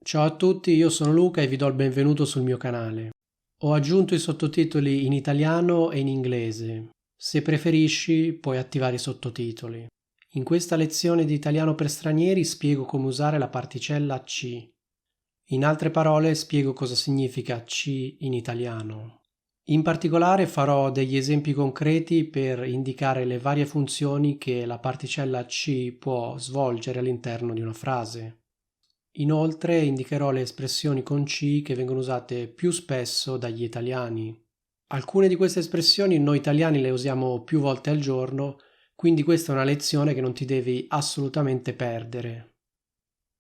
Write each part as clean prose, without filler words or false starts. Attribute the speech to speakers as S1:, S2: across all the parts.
S1: Ciao a tutti, io sono Luca e vi do il benvenuto sul mio canale. Ho aggiunto i sottotitoli in italiano e in inglese. Se preferisci, puoi attivare i sottotitoli. In questa lezione di italiano per stranieri spiego come usare la particella C. In altre parole, spiego cosa significa C in italiano. In particolare farò degli esempi concreti per indicare le varie funzioni che la particella C può svolgere all'interno di una frase. Inoltre indicherò le espressioni con C che vengono usate più spesso dagli italiani. Alcune di queste espressioni noi italiani le usiamo più volte al giorno, quindi questa è una lezione che non ti devi assolutamente perdere.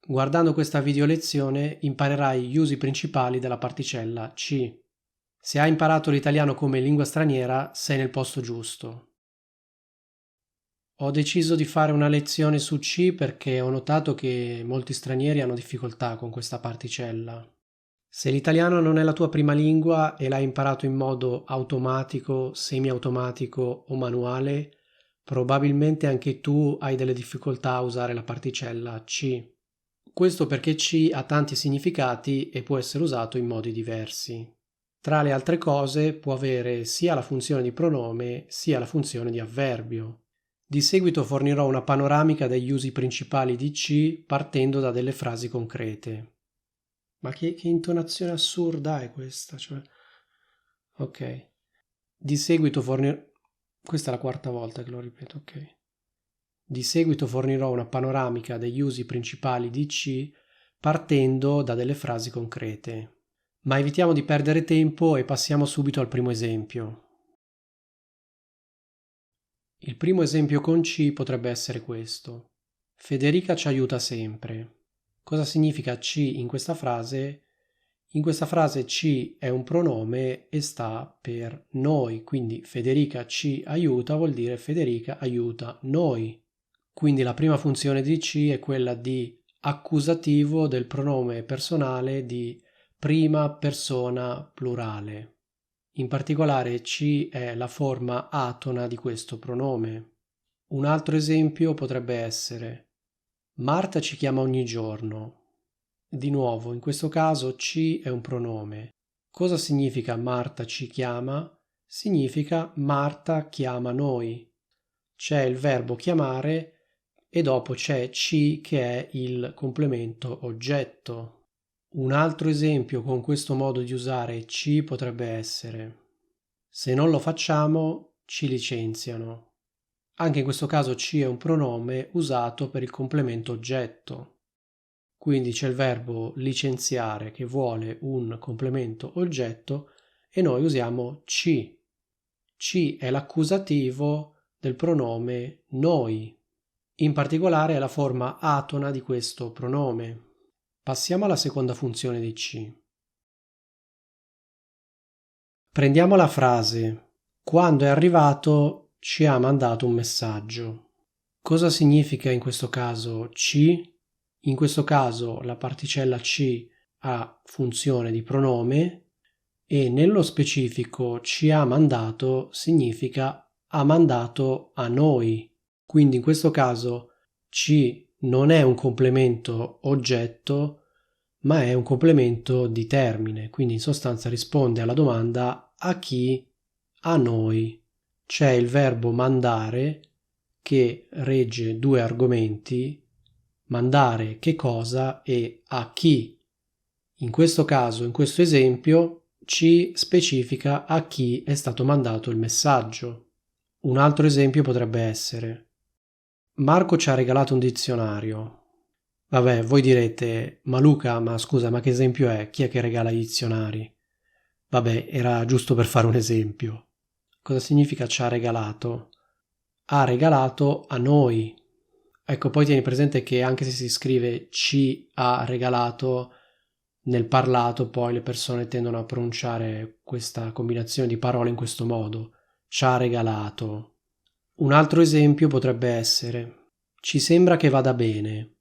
S1: Guardando questa video lezione imparerai gli usi principali della particella C. Se hai imparato l'italiano come lingua straniera, sei nel posto giusto. Ho deciso di fare una lezione su C perché ho notato che molti stranieri hanno difficoltà con questa particella. Se l'italiano non è la tua prima lingua e l'hai imparato in modo automatico, semiautomatico o manuale, probabilmente anche tu hai delle difficoltà a usare la particella C. Questo perché C ha tanti significati e può essere usato in modi diversi. Tra le altre cose può avere sia la funzione di pronome sia la funzione di avverbio. Di seguito fornirò una panoramica degli usi principali di C partendo da delle frasi concrete. Ma che intonazione assurda è questa? Ok. Di seguito fornirò... Questa è la quarta volta che lo ripeto, ok. Di seguito fornirò una panoramica degli usi principali di C partendo da delle frasi concrete. Ma evitiamo di perdere tempo e passiamo subito al primo esempio. Il primo esempio con C potrebbe essere questo. Federica ci aiuta sempre. Cosa significa C in questa frase? In questa frase C è un pronome e sta per noi, quindi Federica ci aiuta vuol dire Federica aiuta noi. Quindi la prima funzione di C è quella di accusativo del pronome personale di prima persona plurale. In particolare C è la forma atona di questo pronome. Un altro esempio potrebbe essere Marta ci chiama ogni giorno. Di nuovo, in questo caso C è un pronome. Cosa significa Marta ci chiama? Significa Marta chiama noi. C'è il verbo chiamare e dopo c'è C che è il complemento oggetto. Un altro esempio con questo modo di usare C potrebbe essere: se non lo facciamo, ci licenziano. Anche in questo caso C è un pronome usato per il complemento oggetto. Quindi c'è il verbo licenziare che vuole un complemento oggetto e noi usiamo C. C è l'accusativo del pronome noi. In particolare è la forma atona di questo pronome. Passiamo alla seconda funzione di C. Prendiamo la frase quando è arrivato ci ha mandato un messaggio. Cosa significa in questo caso C? In questo caso la particella C ha funzione di pronome e nello specifico ci ha mandato significa ha mandato a noi. Quindi in questo caso C non è un complemento oggetto, ma è un complemento di termine, quindi in sostanza risponde alla domanda a chi? A noi. C'è il verbo mandare che regge due argomenti, mandare che cosa e a chi. In questo caso, in questo esempio, ci specifica a chi è stato mandato il messaggio. Un altro esempio potrebbe essere: Marco ci ha regalato un dizionario. Vabbè, voi direte, ma Luca, ma scusa, ma che esempio è? Chi è che regala i dizionari? Vabbè, era giusto per fare un esempio. Cosa significa ci ha regalato? Ha regalato a noi. Ecco, poi tieni presente che anche se si scrive ci ha regalato, nel parlato poi le persone tendono a pronunciare questa combinazione di parole in questo modo. Ci ha regalato. Un altro esempio potrebbe essere: ci sembra che vada bene.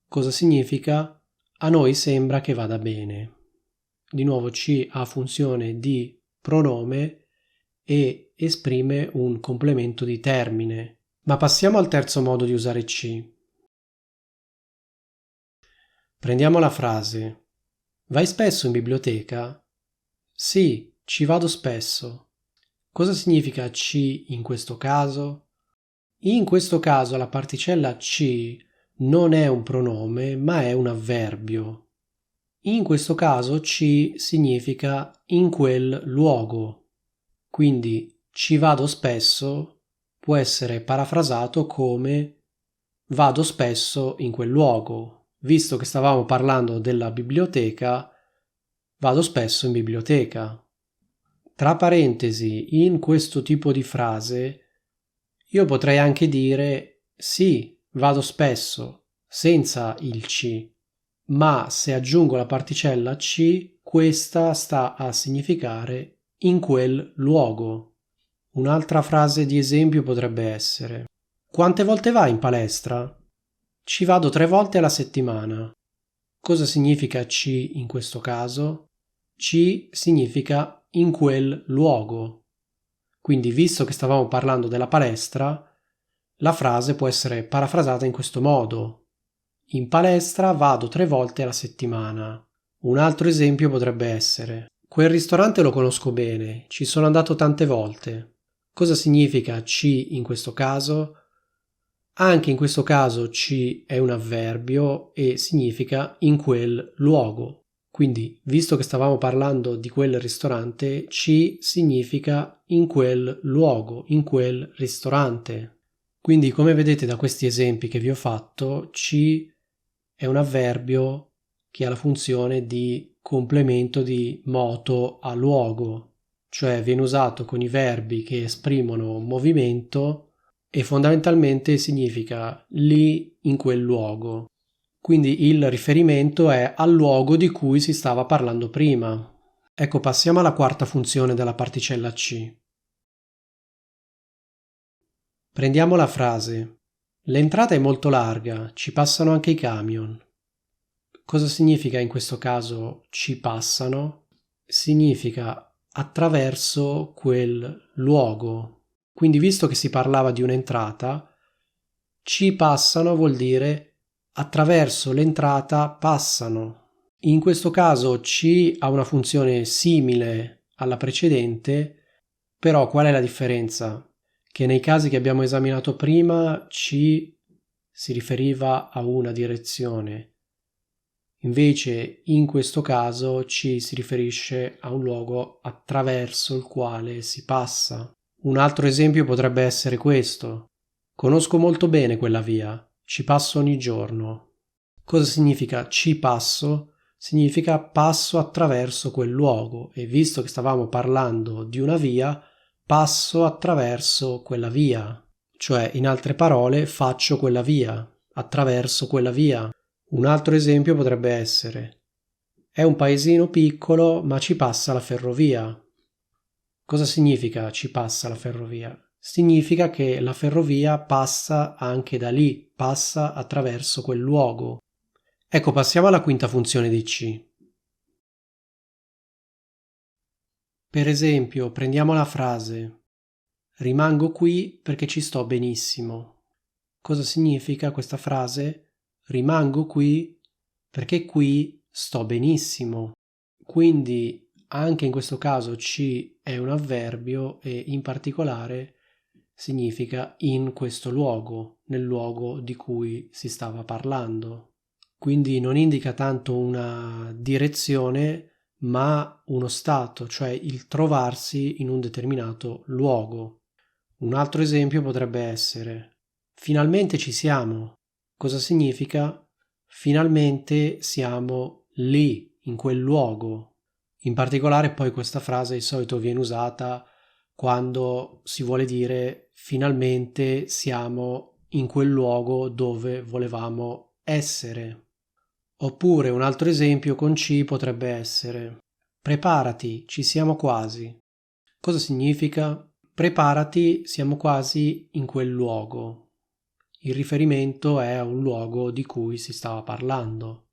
S1: Cosa significa? A noi sembra che vada bene. Di nuovo C ha funzione di pronome e esprime un complemento di termine. Ma passiamo al terzo modo di usare C. Prendiamo la frase: vai spesso in biblioteca? Sì, ci vado spesso. Cosa significa ci in questo caso? In questo caso la particella ci non è un pronome, ma è un avverbio. In questo caso ci significa in quel luogo. Quindi ci vado spesso può essere parafrasato come vado spesso in quel luogo. Visto che stavamo parlando della biblioteca, vado spesso in biblioteca. Tra parentesi, in questo tipo di frase io potrei anche dire sì, vado spesso, senza il ci, ma se aggiungo la particella ci, questa sta a significare in quel luogo. Un'altra frase di esempio potrebbe essere: quante volte vai in palestra? Ci vado 3 volte alla settimana. Cosa significa ci in questo caso? Ci significa in quel luogo. Quindi, visto che stavamo parlando della palestra, la frase può essere parafrasata in questo modo: in palestra vado 3 volte alla settimana. Un altro esempio potrebbe essere: quel ristorante lo conosco bene, ci sono andato tante volte. Cosa significa ci in questo caso? Anche in questo caso ci è un avverbio e significa in quel luogo. Quindi, visto che stavamo parlando di quel ristorante, ci significa in quel luogo, in quel ristorante. Quindi, come vedete da questi esempi che vi ho fatto, ci è un avverbio che ha la funzione di complemento di moto a luogo, cioè viene usato con i verbi che esprimono movimento e fondamentalmente significa lì in quel luogo. Quindi il riferimento è al luogo di cui si stava parlando prima. Ecco, passiamo alla quarta funzione della particella ci. Prendiamo la frase: l'entrata è molto larga, ci passano anche i camion. Cosa significa in questo caso ci passano? Significa attraverso quel luogo. Quindi, visto che si parlava di un'entrata, ci passano vuol dire attraverso l'entrata passano. In questo caso ci ha una funzione simile alla precedente, però qual è la differenza? Che nei casi che abbiamo esaminato prima ci si riferiva a una direzione, invece in questo caso ci si riferisce a un luogo attraverso il quale si passa. Un altro esempio potrebbe essere questo: conosco molto bene quella via, ci passo ogni giorno. Cosa significa ci passo? Significa passo attraverso quel luogo, e visto che stavamo parlando di una via, passo attraverso quella via, cioè in altre parole faccio quella via, attraverso quella via. Un altro esempio potrebbe essere: è un paesino piccolo, ma ci passa la ferrovia. Cosa significa ci passa la ferrovia? Significa che la ferrovia passa anche da lì, passa attraverso quel luogo. Ecco, passiamo alla quinta funzione di ci. Per esempio, prendiamo la frase: rimango qui perché ci sto benissimo. Cosa significa questa frase? Rimango qui perché qui sto benissimo. Quindi anche in questo caso ci è un avverbio e in particolare significa in questo luogo, nel luogo di cui si stava parlando. Quindi non indica tanto una direzione, ma uno stato, cioè il trovarsi in un determinato luogo. Un altro esempio potrebbe essere: finalmente ci siamo. Cosa significa? Finalmente siamo lì, in quel luogo. In particolare poi questa frase di solito viene usata quando si vuole dire finalmente siamo in quel luogo dove volevamo essere. Oppure un altro esempio con ci potrebbe essere: preparati, ci siamo quasi. Cosa significa? Preparati, siamo quasi in quel luogo. Il riferimento è a un luogo di cui si stava parlando.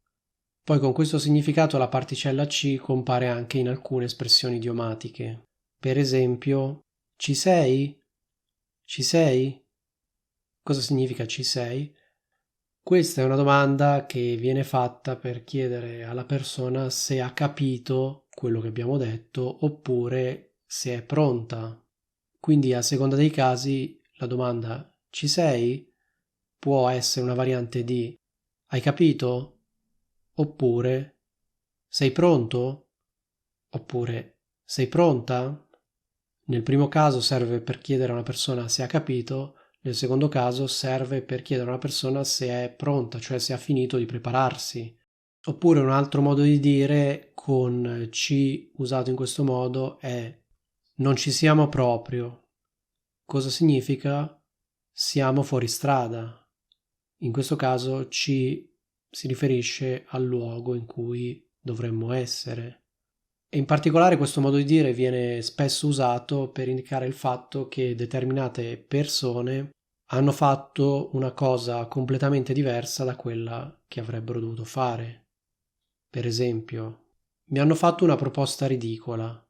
S1: Poi con questo significato la particella ci compare anche in alcune espressioni idiomatiche. Per esempio, ci sei? Ci sei? Cosa significa ci sei? Questa è una domanda che viene fatta per chiedere alla persona se ha capito quello che abbiamo detto oppure se è pronta. Quindi a seconda dei casi la domanda "ci sei?" può essere una variante di "hai capito?" oppure "sei pronto?" oppure "sei pronta?" Nel primo caso serve per chiedere a una persona se ha capito, nel secondo caso serve per chiedere a una persona se è pronta, cioè se ha finito di prepararsi. Oppure un altro modo di dire con ci usato in questo modo è non ci siamo proprio. Cosa significa? Siamo fuori strada. In questo caso ci si riferisce al luogo in cui dovremmo essere. E in particolare questo modo di dire viene spesso usato per indicare il fatto che determinate persone hanno fatto una cosa completamente diversa da quella che avrebbero dovuto fare. Per esempio, mi hanno fatto una proposta ridicola.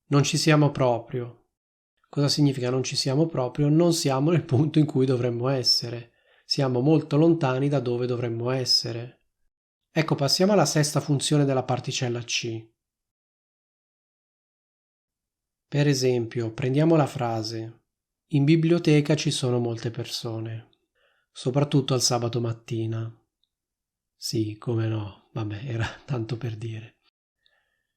S1: Non ci siamo proprio. Cosa significa non ci siamo proprio? Non siamo nel punto in cui dovremmo essere. Siamo molto lontani da dove dovremmo essere. Ecco, passiamo alla sesta funzione della particella C. Per esempio, prendiamo la frase: in biblioteca ci sono molte persone, soprattutto al sabato mattina. Sì, come no, vabbè, era tanto per dire.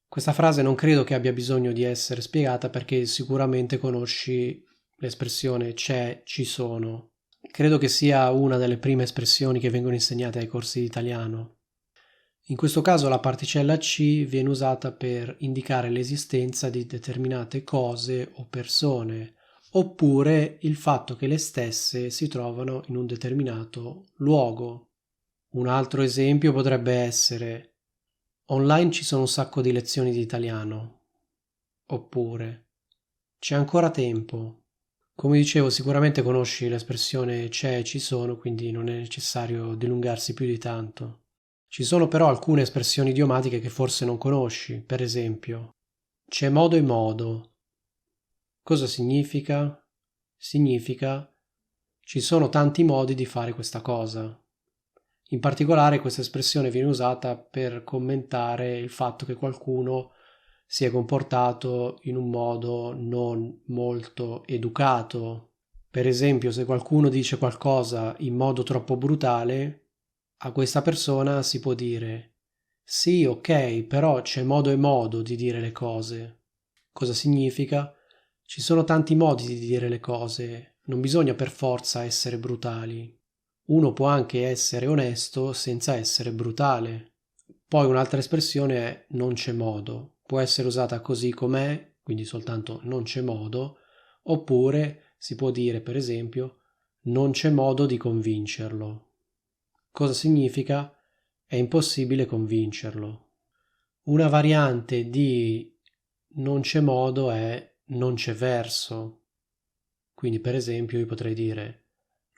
S1: Questa frase non credo che abbia bisogno di essere spiegata perché sicuramente conosci l'espressione c'è, ci sono. Credo che sia una delle prime espressioni che vengono insegnate ai corsi di italiano. In questo caso la particella C viene usata per indicare l'esistenza di determinate cose o persone, oppure il fatto che le stesse si trovano in un determinato luogo. Un altro esempio potrebbe essere: online ci sono un sacco di lezioni di italiano, oppure c'è ancora tempo. Come dicevo, sicuramente conosci l'espressione c'è, ci sono, quindi non è necessario dilungarsi più di tanto. Ci sono però alcune espressioni idiomatiche che forse non conosci, per esempio, c'è modo e modo. Cosa significa? Significa ci sono tanti modi di fare questa cosa. In particolare questa espressione viene usata per commentare il fatto che qualcuno si è comportato in un modo non molto educato. Per esempio, se qualcuno dice qualcosa in modo troppo brutale, a questa persona si può dire sì, ok, però c'è modo e modo di dire le cose. Cosa significa? Ci sono tanti modi di dire le cose, non bisogna per forza essere brutali. Uno può anche essere onesto senza essere brutale. Poi un'altra espressione è non c'è modo. Può essere usata così com'è, quindi soltanto non c'è modo, oppure si può dire, per esempio, non c'è modo di convincerlo. Cosa significa? È impossibile convincerlo. Una variante di non c'è modo è non c'è verso. Quindi, per esempio, io potrei dire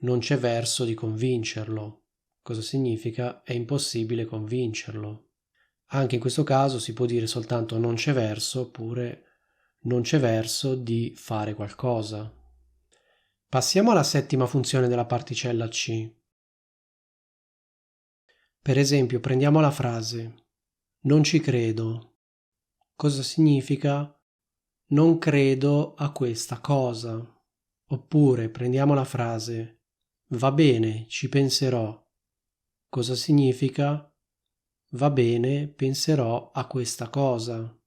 S1: non c'è verso di convincerlo. Cosa significa? È impossibile convincerlo. Anche in questo caso si può dire soltanto non c'è verso oppure non c'è verso di fare qualcosa. Passiamo alla settima funzione della particella C. Per esempio, prendiamo la frase non ci credo. Cosa significa? Non credo a questa cosa. Oppure prendiamo la frase va bene, ci penserò. Cosa significa? Va bene, penserò a questa cosa.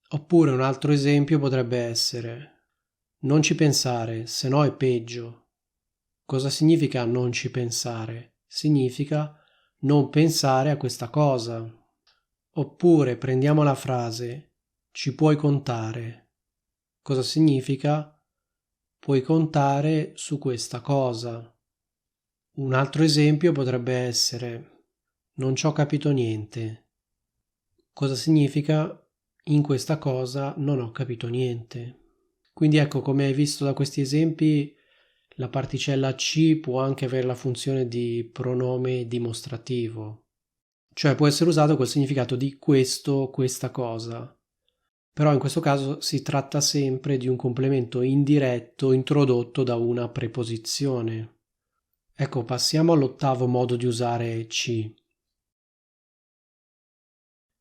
S1: Oppure un altro esempio potrebbe essere non ci pensare, se no è peggio. Cosa significa non ci pensare? Significa non pensare a questa cosa. Oppure prendiamo la frase ci puoi contare. Cosa significa? Puoi contare su questa cosa. Un altro esempio potrebbe essere non ci ho capito niente. Cosa significa? In questa cosa non ho capito niente. Quindi ecco, come hai visto da questi esempi, la particella C può anche avere la funzione di pronome dimostrativo, cioè può essere usato col significato di questo, questa cosa. Però in questo caso si tratta sempre di un complemento indiretto introdotto da una preposizione. Ecco, passiamo all'8º modo di usare ci.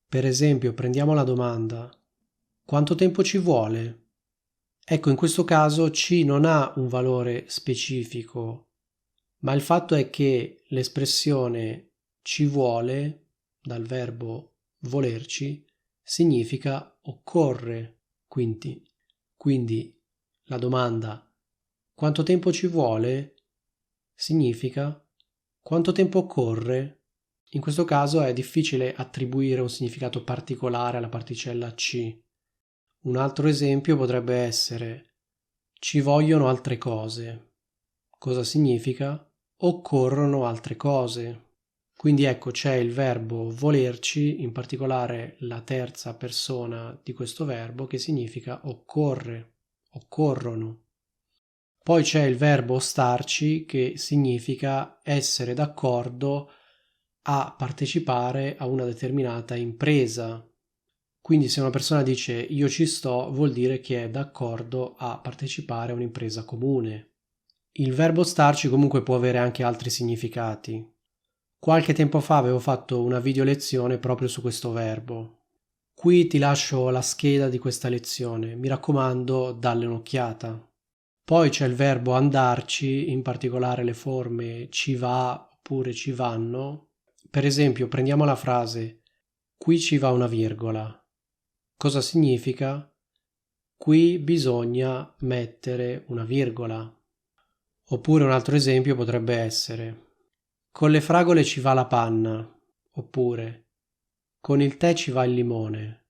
S1: Per esempio, prendiamo la domanda: quanto tempo ci vuole? Ecco, in questo caso ci non ha un valore specifico, ma il fatto è che l'espressione ci vuole, dal verbo volerci, significa occorre. Quindi la domanda quanto tempo ci vuole significa quanto tempo occorre. In questo caso è difficile attribuire un significato particolare alla particella ci. Un altro esempio potrebbe essere: ci vogliono altre cose. Cosa significa? Occorrono altre cose. Quindi ecco, c'è il verbo volerci, in particolare la terza persona di questo verbo, che significa occorre, occorrono. Poi c'è il verbo starci, che significa essere d'accordo a partecipare a una determinata impresa. Quindi se una persona dice io ci sto, vuol dire che è d'accordo a partecipare a un'impresa comune. Il verbo starci comunque può avere anche altri significati. Qualche tempo fa avevo fatto una video lezione proprio su questo verbo. Qui ti lascio la scheda di questa lezione, mi raccomando, dalle un'occhiata. Poi c'è il verbo andarci, in particolare le forme ci va oppure ci vanno. Per esempio, prendiamo la frase qui ci va una virgola. Cosa significa? Qui bisogna mettere una virgola. Oppure un altro esempio potrebbe essere con le fragole ci va la panna, oppure con il tè ci va il limone.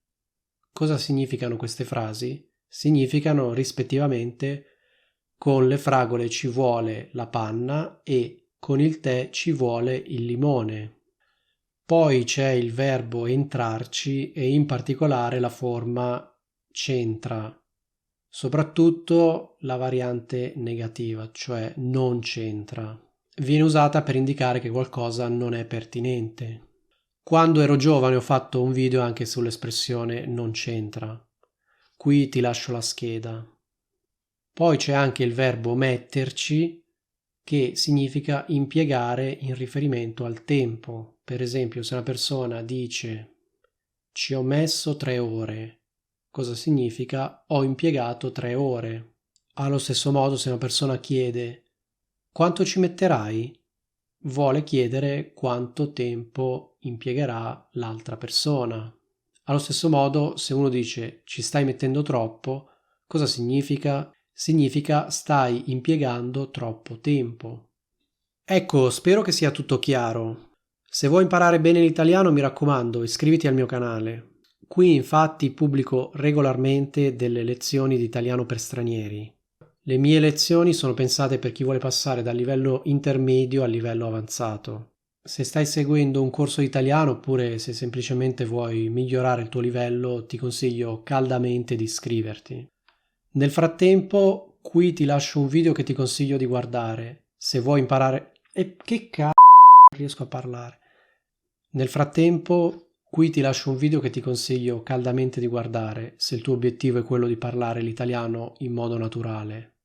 S1: Cosa significano queste frasi? Significano rispettivamente con le fragole ci vuole la panna e con il tè ci vuole il limone. Poi c'è il verbo entrarci e in particolare la forma c'entra, soprattutto la variante negativa, cioè non c'entra. Viene usata per indicare che qualcosa non è pertinente. Quando ero giovane ho fatto un video anche sull'espressione non c'entra. Qui ti lascio la scheda. Poi c'è anche il verbo metterci, che significa impiegare in riferimento al tempo. Per esempio, se una persona dice ci ho messo 3 ore, cosa significa? Ho impiegato 3 ore. Allo stesso modo, se una persona chiede quanto ci metterai? Vuole chiedere quanto tempo impiegherà l'altra persona. Allo stesso modo, se uno dice ci stai mettendo troppo, cosa significa? Significa stai impiegando troppo tempo. Ecco, spero che sia tutto chiaro. Se vuoi imparare bene l'italiano, mi raccomando, iscriviti al mio canale. Qui infatti pubblico regolarmente delle lezioni di italiano per stranieri. Le mie lezioni sono pensate per chi vuole passare dal livello intermedio al livello avanzato. Se stai seguendo un corso di italiano oppure se semplicemente vuoi migliorare il tuo livello, ti consiglio caldamente di iscriverti. Nel frattempo, qui ti lascio un video che ti consiglio di guardare. Se vuoi imparare... E che cazzo non riesco a parlare. Nel frattempo, qui ti lascio un video che ti consiglio caldamente di guardare se il tuo obiettivo è quello di parlare l'italiano in modo naturale.